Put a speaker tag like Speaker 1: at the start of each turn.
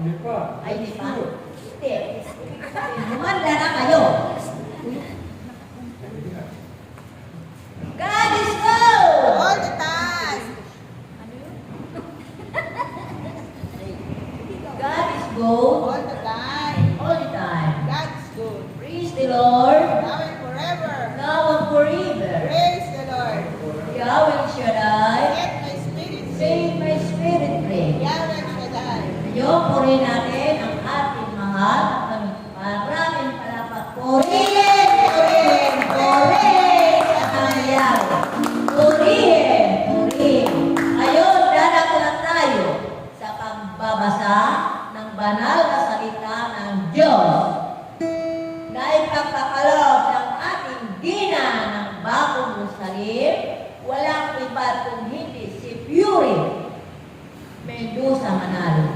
Speaker 1: Hindi pa.
Speaker 2: Ay, hindi pa. Hindi. Humanda na kayo. God is good!
Speaker 3: All the time.
Speaker 2: God is good
Speaker 3: All the time.
Speaker 2: all the time.
Speaker 3: God is good.
Speaker 2: Praise the Lord,
Speaker 3: Now and forever.
Speaker 2: now and forever.
Speaker 3: Praise the Lord.
Speaker 2: Yahweh Shaddai,
Speaker 3: Let my spirit
Speaker 2: save
Speaker 3: sing.
Speaker 2: my spirit pray.
Speaker 3: Yahweh Shaddai.
Speaker 2: Ngayon, purihin natin ang ating mahal. Maraming palapat. Purihin, purihin, purihin sa kanyang. Purihin, purihin. Ngayon, dadako na tayo sa pagbabasa ng banal na salita ng Diyos na ipagpapaloob ng ating dina ng bagong Jerusalem. Walang iba kung hindi si Fury Mendoza Manalo.